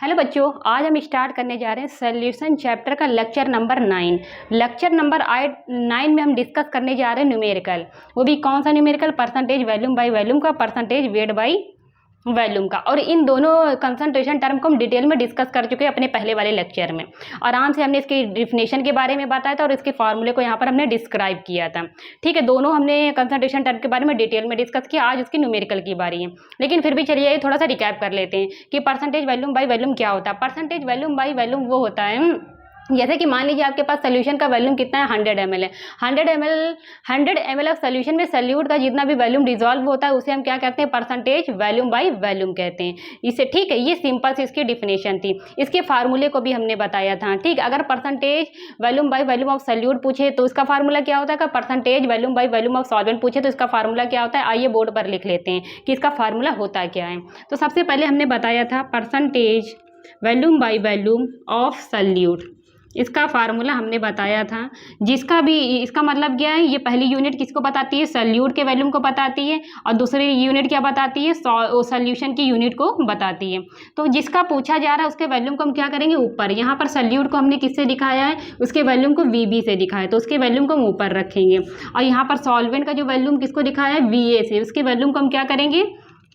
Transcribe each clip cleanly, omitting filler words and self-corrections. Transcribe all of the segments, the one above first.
Hello बच्चों, आज हम स्टार्ट करने जा रहे हैं सॉल्यूशन चैप्टर का लेक्चर नंबर 9। लेक्चर नंबर 9 में हम डिस्कस करने जा रहे हैं न्यूमेरिकल। वो भी कौन सा numerical? Percentage volume by volume का, परसेंटेज वेट बाय वॉल्यूम का। और इन दोनों कंसंट्रेशन टर्म को हम डिटेल में डिस्कस कर चुके हैं अपने पहले वाले लेक्चर में। आराम से हमने इसकी डिफिनेशन के बारे में बताया था और इसके फार्मूले को यहाँ पर हमने डिस्क्राइब किया था। ठीक है, दोनों हमने कंसंट्रेशन टर्म के बारे में डिटेल में डिस्कस किया। आज उसकी न्यूमेरिकल की बारी है, लेकिन फिर भी चलिए थोड़ा सा रिकैप कर लेते हैं कि परसेंटेज वॉल्यूम बाय वॉल्यूम क्या होता है। परसेंटेज वॉल्यूम बाय वॉल्यूम वो होता है, जैसे कि मान लीजिए आपके पास सोल्यूशन का वॉल्यूम कितना है, 100 ml है। 100 ml ऑफ सोल्यूशन में सोल्यूट का जितना भी वॉल्यूम डिजॉल्व होता है उसे हम क्या कहते हैं? परसेंटेज वॉल्यूम बाय वॉल्यूम कहते हैं इसे। ठीक है, ये सिंपल सी इसकी डिफिनेशन थी। इसके फार्मूले को भी हमने बताया था। ठीक, अगर percentage volume by volume of solute पूछे तो इसका फार्मूला क्या होता है? Percentage volume by volume of solvent पूछे तो इसका फार्मूला क्या होता है? आइए बोर्ड पर लिख लेते हैं कि इसका फार्मूला होता क्या है। तो सबसे पहले हमने बताया था percentage volume by volume of solute, इसका फार्मूला हमने बताया था। जिसका भी इसका मतलब क्या है, ये पहली यूनिट किसको बताती है? सोल्यूट के वॉल्यूम को बताती है, और दूसरी यूनिट क्या बताती है? सोल्यूशन की यूनिट को बताती है। तो जिसका पूछा जा रहा है उसके वॉल्यूम को हम क्या करेंगे? ऊपर। यहाँ पर सोल्यूट को हमने किससे दिखाया है? उसके वॉल्यूम को VB से दिखाया है, तो उसके वॉल्यूम को हम ऊपर रखेंगे। और यहाँ पर सॉल्वेंट का जो वॉल्यूम किसको दिखाया है? VA से, उसके वॉल्यूम को हम क्या करेंगे?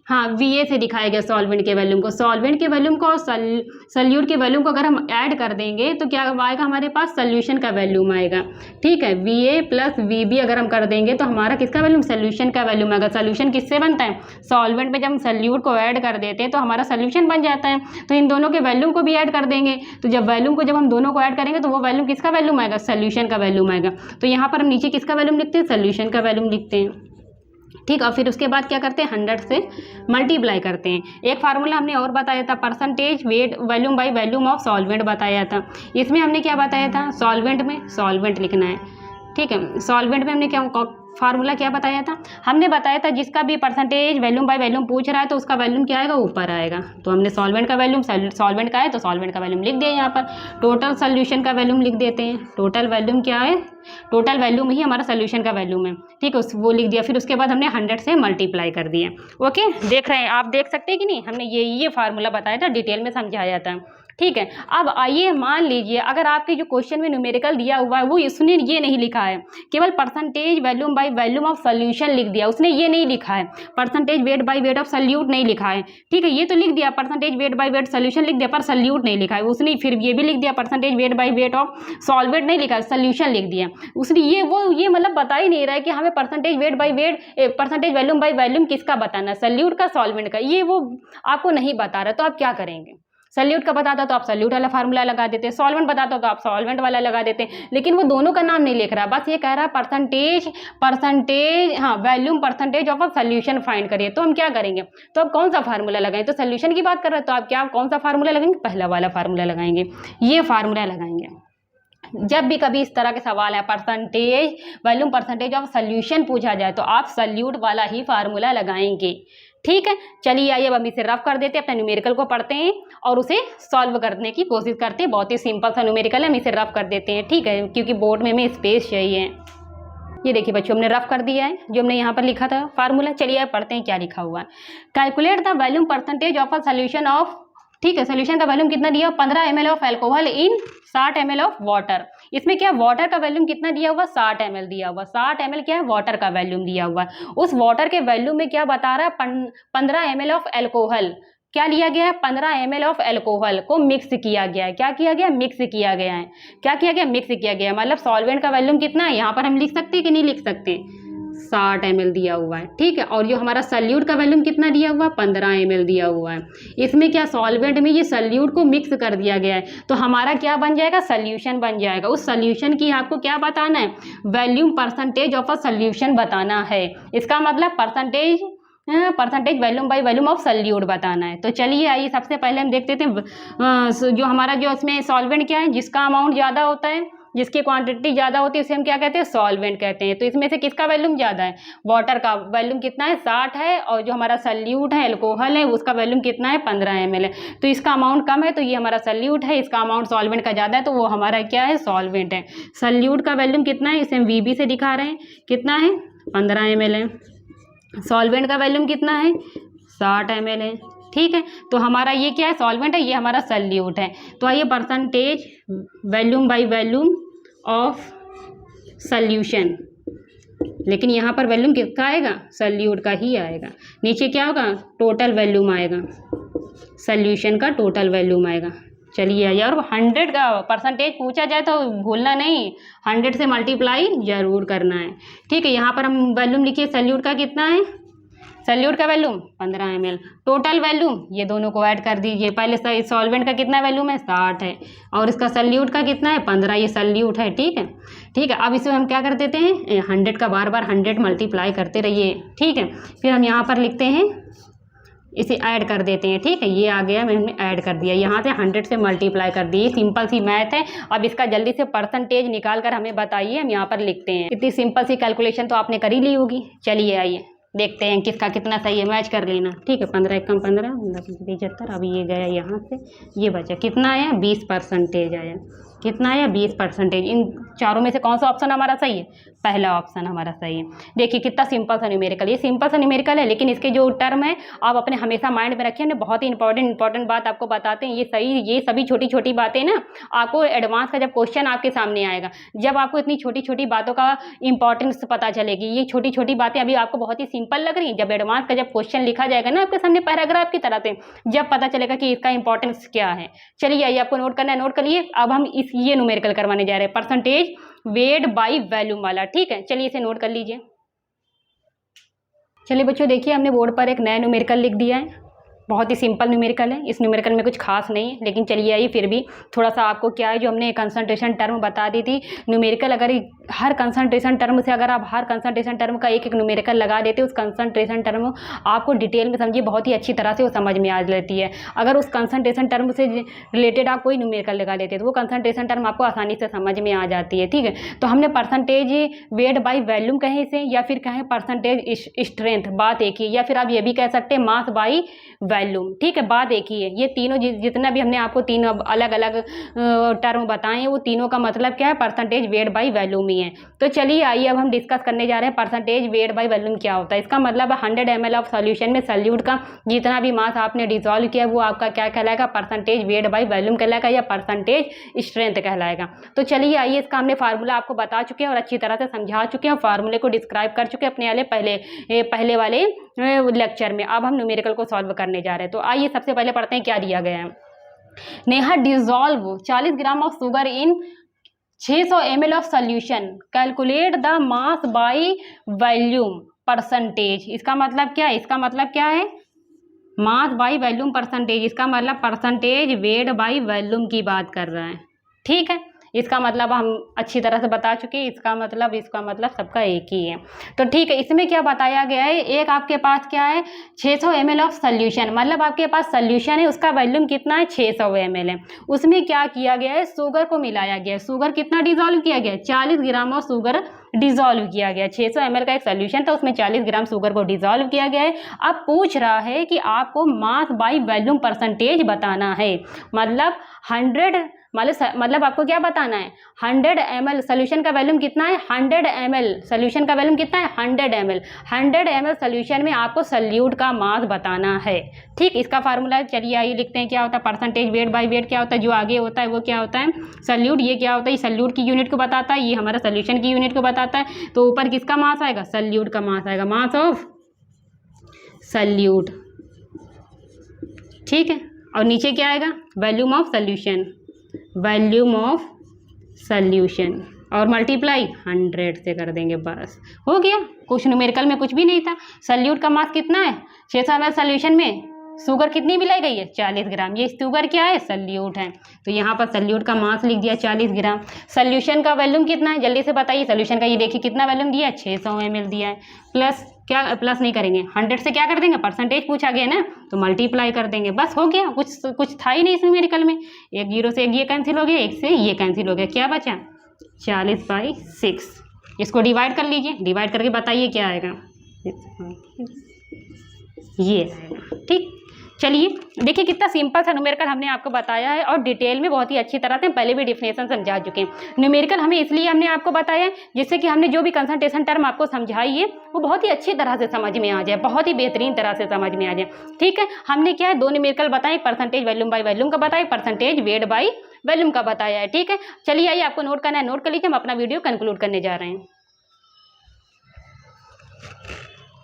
हाँ, VA से दिखाया गया सॉल्वेंट के वॉल्यूम को। सॉल्वेंट के वॉल्यूम को और सोल्यूट के वॉल्यूम को अगर हम ऐड कर देंगे तो क्या आएगा हमारे पास? सोल्यूशन का वॉल्यूम आएगा। ठीक है, VA प्लस VB अगर हम कर देंगे तो हमारा किसका वॉल्यूम? सोल्यूशन का वॉल्यूम आएगा। सोल्यूशन किससे बनता है? सॉल्वेंट में जब हम सोल्यूट को ऐड कर देते हैं तो हमारा सोल्यूशन बन जाता है। तो इन दोनों के वॉल्यूम को भी ऐड कर देंगे, तो जब हम दोनों को ऐड करेंगे तो वो वॉल्यूम किसका वॉल्यूम आएगा? सोल्यूशन का वॉल्यूम आएगा। तो यहाँ पर हम नीचे किसका वॉल्यूम लिखते हैं? सोल्यूशन का वॉल्यूम लिखते हैं। ठीक, और फिर उसके बाद क्या करते हैं? 100 से मल्टीप्लाई करते हैं। एक फार्मूला हमने और बताया था, percentage wait volume by volume of solvent बताया था। इसमें हमने क्या बताया था? सॉल्वेंट में सॉल्वेंट लिखना है। ठीक है, सॉल्वेंट में हमने क्या फार्मूला क्या बताया था? हमने बताया था जिसका भी परसेंटेज वॉल्यूम बाय वॉल्यूम पूछ रहा है तो उसका वॉल्यूम क्या आएगा? ऊपर आएगा। तो हमने सॉल्वेंट का वॉल्यूम, सॉल्वेंट का है तो सॉल्वेंट का वॉल्यूम लिख दिया। यहाँ पर टोटल सोल्यूशन का वॉल्यूम लिख देते हैं। टोटल वॉल्यूम क्या है? टोटल वॉल्यूम ही हमारा सोल्यूशन का वॉल्यूम है। ठीक है, वो लिख दिया। फिर उसके बाद हमने 100 से मल्टीप्लाई कर दिया। ओके, देख रहे हैं आप? देख सकते हैं कि नहीं? हमने ये फार्मूला बताया था, डिटेल में समझाया था। ठीक है, अब आइए मान लीजिए अगर आपके जो क्वेश्चन में न्यूमेरिकल दिया हुआ है वो उसने ये नहीं लिखा है, केवल percentage volume by volume of solution लिख दिया, उसने ये नहीं लिखा है percentage weight by weight of solute नहीं लिखा है। ठीक है, ये तो लिख दिया percentage weight by weight solution लिख दिया, पर सोल्यूट नहीं लिखा है उसने। फिर ये भी लिख दिया percentage weight by weight of solvent नहीं लिखा है, सोल्यूशन लिख दिया उसने। ये मतलब बता ही नहीं रहा है कि हमें percentage weight by weight, percentage volume by volume किसका बताना है? सोल्यूट का, सॉल्वेंट का। ये वो आपको नहीं बता रहा, तो आप क्या करेंगे? सोल्यूट का बताता तो आप सोल्यूट वाला फार्मूला लगा देते, सॉल्वेंट बताता तो आप सॉल्वेंट वाला लगा देते, लेकिन वो दोनों का नाम नहीं लिख रहा, बस ये कह रहा है परसेंटेज हाँ volume percentage of a solution find करिए। तो हम क्या करेंगे? तो अब कौन सा फार्मूला लगाएं? तो सोल्यूशन की बात कर रहे हैं तो आप क्या कौन सा फार्मूला लगाएंगे? पहला वाला फार्मूला लगाएंगे, ये फार्मूला लगाएंगे। जब भी कभी इस तरह के सवाल है percentage volume percentage of solution पूछा जाए तो आप सोल्यूट वाला ही फार्मूला लगाएंगे। ठीक है, चलिए आइए अब हम इसे रफ कर देते हैं, अपने न्यूमेरिकल को पढ़ते हैं और उसे सॉल्व करने की कोशिश करते हैं। बहुत ही सिंपल सा न्यूमेरिकल है, हम इसे रफ कर देते हैं। ठीक है, क्योंकि बोर्ड में हमें स्पेस चाहिए। ये देखिए बच्चों, हमने रफ कर दिया है जो हमने यहाँ पर लिखा था फार्मूला। चलिए अब पढ़ते हैं क्या लिखा हुआ है। Calculate the volume percentage of a solution of, ठीक है, सोल्यूशन का वॉल्यूम कितना दिया? 15 ml of alcohol in 60 ml of water. इसमें क्या वाटर का वॉल्यूम कितना दिया हुआ? 60 ml दिया हुआ। 60 ml क्या है? वाटर का वॉल्यूम दिया हुआ है। उस वाटर के वॉल्यूम में क्या बता रहा है? 15 ml ऑफ एल्कोहल। क्या लिया गया है? 15 ml ऑफ एल्कोहल को मिक्स किया गया है। क्या किया गया? मिक्स किया गया है। क्या किया गया? मिक्स किया गया। मतलब सॉल्वेंट का वॉल्यूम कितना है? यहाँ पर हम लिख सकते हैं कि नहीं लिख सकते? 60 ml दिया हुआ है। ठीक है, और जो हमारा सोल्यूट का वॉल्यूम कितना दिया हुआ है? 15 ml दिया हुआ है। इसमें क्या सॉल्वेंट में ये सोल्यूट को मिक्स कर दिया गया है, तो हमारा क्या बन जाएगा? सोल्यूशन बन जाएगा। उस सोल्यूशन की आपको क्या बताना है? Volume percentage of a solution बताना है। इसका मतलब percentage volume by volume of solute बताना है। तो चलिए आइए सबसे पहले हम देखते थे जो हमारा जो इसमें सॉल्वेंट क्या है, जिसका अमाउंट ज़्यादा होता है, जिसकी क्वांटिटी ज़्यादा होती है उसे हम क्या कहते हैं? सॉल्वेंट कहते हैं। तो इसमें से किसका वॉल्यूम ज़्यादा है? वाटर का वॉल्यूम कितना है? 60 है, और जो हमारा सोल्यूट है एल्कोहल है उसका वॉल्यूम कितना है? 15 ml है। तो इसका अमाउंट कम है तो ये हमारा सोल्यूट है, इसका अमाउंट सॉल्वेंट का ज़्यादा है तो वो हमारा क्या है? सॉल्वेंट है। सोल्यूट का वॉल्यूम कितना है? इसे हम VB से दिखा रहे हैं, कितना है? 15 ml है। सॉल्वेंट का वॉल्यूम कितना है? 60 ml है। ठीक है। तो हमारा ये क्या है, सॉल्वेंट है, ये हमारा सल्यूट है। तो आइए percentage volume by volume of solution, लेकिन यहाँ पर वॉल्यूम किसका आएगा, सल्यूट का ही आएगा। नीचे क्या होगा, टोटल वॉल्यूम आएगा, सल्यूशन का टोटल वॉल्यूम आएगा। चलिए आइए, और 100 का परसेंटेज पूछा जाए तो भूलना नहीं, 100 से मल्टीप्लाई जरूर करना है। ठीक है, यहाँ पर हम वॉल्यूम लिखिए, सल्यूट का कितना है, सल्यूट का वॉल्यूम 15 ml, टोटल वॉल्यूम ये दोनों को ऐड कर दीजिए। पहले सॉल्वेंट का कितना वॉल्यूम है, 60 है, और इसका सल्यूट का कितना है, 15, ये सल्यूट है। ठीक है, ठीक है। अब इसमें हम क्या कर देते हैं, 100 का बार बार 100 मल्टीप्लाई करते रहिए। ठीक है, फिर हम यहाँ पर लिखते हैं, इसे ऐड कर देते हैं। ठीक है, ये आ गया, मैंने ऐड कर दिया, यहाँ से 100 से मल्टीप्लाई कर दिए। सिंपल सी मैथ है। अब इसका जल्दी से परसेंटेज निकाल कर हमें बताइए, हम यहाँ पर लिखते हैं। इतनी सिंपल सी कैलकुलेशन तो आपने कर ही ली होगी। चलिए आइए देखते हैं किसका कितना सही है, मैच कर लेना। ठीक है, 15 एकम 15, 75। अब ये गया यहाँ से, ये बचा, कितना आया, 20% आया। कितना आया, 20%। इन चारों में से कौन सा ऑप्शन हमारा सही है, पहला ऑप्शन हमारा सही है। देखिए कितना सिंपल सा न्यूमेरिकल, ये सिंपल सा न्यूमेरिकल है, लेकिन इसके जो टर्म है आप अपने हमेशा माइंड में रखिए। हमने बहुत ही इंपॉर्टेंट बात आपको बताते हैं, ये सभी छोटी छोटी बातें ना आपको एडवांस का जब क्वेश्चन आपके सामने आएगा, जब आपको इतनी छोटी छोटी बातों का इंपॉर्टेंस पता चलेगी। ये छोटी छोटी बातें अभी आपको बहुत ही सिंपल लग रही हैं, जब एडवांस का जब क्वेश्चन लिखा जाएगा ना आपके सामने पैराग्राफ की तरह से, जब पता चलेगा कि इसका इंपॉर्टेंस क्या है। चलिए आइए, आपको नोट करना है, नोट करिए। अब हम ये न्यूमेरिकल करवाने जा रहे हैं, परसेंटेज वेट बाय वॉल्यूम वाला। ठीक है, चलिए इसे नोट कर लीजिए। चलिए बच्चों देखिए, हमने बोर्ड पर एक नया न्यूमेरिकल लिख दिया है। बहुत ही सिंपल न्यूमेरिकल है, इस न्यूमेरिकल में कुछ खास नहीं है, लेकिन चलिए आइए फिर भी थोड़ा सा आपको क्या है जो हमने कंसंट्रेशन टर्म बता दी थी। न्यूमेरिकल अगर हर कंसंट्रेशन टर्म से अगर आप हर कंसंट्रेशन टर्म का एक एक न्यूमेरिकल लगा देते, उस कंसंट्रेशन टर्म आपको डिटेल में समझिए, बहुत ही अच्छी तरह से वो समझ में आ जाती है। अगर उस कंसंट्रेशन टर्म से रिलेटेड आप कोई न्यूमेरिकल लगा देते तो वो कंसंट्रेशन टर्म आपको आसानी से समझ में आ जाती है। ठीक है, तो हमने परसेंटेज वेट बाई वॉल्यूम कहें इसे, या फिर कहें परसेंटेज स्ट्रेंथ, बात एक ही, या फिर आप ये भी कह सकते हैं मास बाई वॉल्यूम। ठीक है, बात एक ही है। ये तीनों जितना भी हमने आपको तीन अलग अलग टर्म बताए हैं, वो तीनों का मतलब क्या है, परसेंटेज वेट बाई वॉल्यूम ही है। तो चलिए आइए अब हम डिस्कस करने जा रहे हैं परसेंटेज वेट बाई वॉल्यूम क्या होता है। इसका मतलब 100 ml ऑफ सॉल्यूशन में सल्यूट का जितना भी मास आपने डिजोल्व किया वो आपका क्या कहलाएगा, परसेंटेज वेट बाई वॉल्यूम कहलाएगा, या परसेंटेज स्ट्रेंथ कहलाएगा। तो चलिए आइए, इसका हमने फार्मूला आपको बता चुके हैं और अच्छी तरह से समझा चुके हैं, फार्मूले को डिस्क्राइब कर चुके हैं अपने पहले वाले लेक्चर में। अब हम न्यूमेरिकल को सॉल्व करने जा रहे हैं। तो आइए सबसे पहले पढ़ते हैं क्या दिया गया है। Neha dissolve 40 gram of sugar in 600 ml of solution, calculate the mass by volume percentage. इसका मतलब क्या है, इसका मतलब क्या है, मास बाय वॉल्यूम परसेंटेज, इसका मतलब परसेंटेज वेट बाय वॉल्यूम की बात कर रहा है। ठीक है, इसका मतलब हम अच्छी तरह से बता चुके हैं, इसका मतलब सबका एक ही है। तो ठीक है, इसमें क्या बताया गया है, एक आपके पास क्या है 600 ml ऑफ सॉल्यूशन, मतलब आपके पास सॉल्यूशन है, उसका वॉल्यूम कितना है 600 ml है। उसमें क्या किया गया है, शुगर को मिलाया गया है। शुगर कितना डिजोल्व किया गया है, 40 ग्राम ऑफ शुगर डिजोल्व किया गया। 600 ml का एक सॉल्यूशन था, उसमें 40 ग्राम शुगर को डिजोल्व किया गया है। अब पूछ रहा है कि आपको मास बाय वॉल्यूम परसेंटेज बताना है, मतलब 100 मतलब आपको क्या बताना है, 100 ml सॉल्यूशन का वॉल्यूम कितना है, 100 ml सॉल्यूशन का वॉल्यूम कितना है, 100 ml। 100 ml सॉल्यूशन में आपको सल्यूट का मास बताना है। ठीक, इसका फार्मूला चलिए आइए लिखते हैं, क्या होता है परसेंटेज वेट बाय वेट, क्या होता है जो आगे होता है वो क्या होता है, सल्यूट। ये क्या होता है, ये सल्यूट की यूनिट को बताता है, ये हमारा सॉल्यूशन की यूनिट को बताता है। तो ऊपर किसका मास आएगा, सल्यूट का मास आएगा, मास ऑफ सल्यूट। ठीक है, और नीचे क्या आएगा, volume of solution, volume of solution, और मल्टीप्लाई 100 से कर देंगे, बस हो गया। कुछ न्यूमेरिकल में कुछ भी नहीं था। सल्यूट का मास कितना है, 600 ml सॉल्यूशन में शुगर कितनी मिलाई गई है, 40 ग्राम। ये शुगर क्या है, सल्यूट है, तो यहाँ पर सल्यूट का मास लिख दिया 40 ग्राम। सॉल्यूशन का वॉल्यूम कितना है, जल्दी से बताइए। सॉल्यूशन का ये देखिए कितना वॉल्यूम दिया है, 600 ml दिया है, प्लस क्या, प्लस नहीं करेंगे, 100 से क्या कर देंगे, परसेंटेज पूछा गया ना, तो मल्टीप्लाई कर देंगे, बस हो गया। कुछ था ही नहीं इस न्यूमेरिकल में। एक जीरो से एक ये कैंसिल हो गया, एक से ये कैंसिल हो गया, क्या बचा 40/6। इसको डिवाइड कर लीजिए, डिवाइड करके बताइए क्या आएगा, ये आएगा। ठीक, चलिए देखिए कितना सिंपल सा न्यूमेरिकल हमने आपको बताया है और डिटेल में बहुत ही अच्छी तरह से पहले भी डिफिनेशन समझा चुके हैं। न्यूमेरिकल हमें इसलिए हमने आपको बताया है जिससे कि हमने जो भी कंसंट्रेशन टर्म आपको समझाई है वो बहुत ही अच्छी तरह से समझ में आ जाए, बहुत ही बेहतरीन तरह से समझ में आ जाए। ठीक है, हमने क्या है 2 न्यूमेरिकल बताए, परसेंटेज वॉल्यूम बाय वॉल्यूम का बताया, परसेंटेज वेट बाय वॉल्यूम का बताया है। ठीक है, चलिए आइए आपको नोट करना है, नोट कर लीजिए। हम अपना वीडियो कंक्लूड करने जा रहे हैं।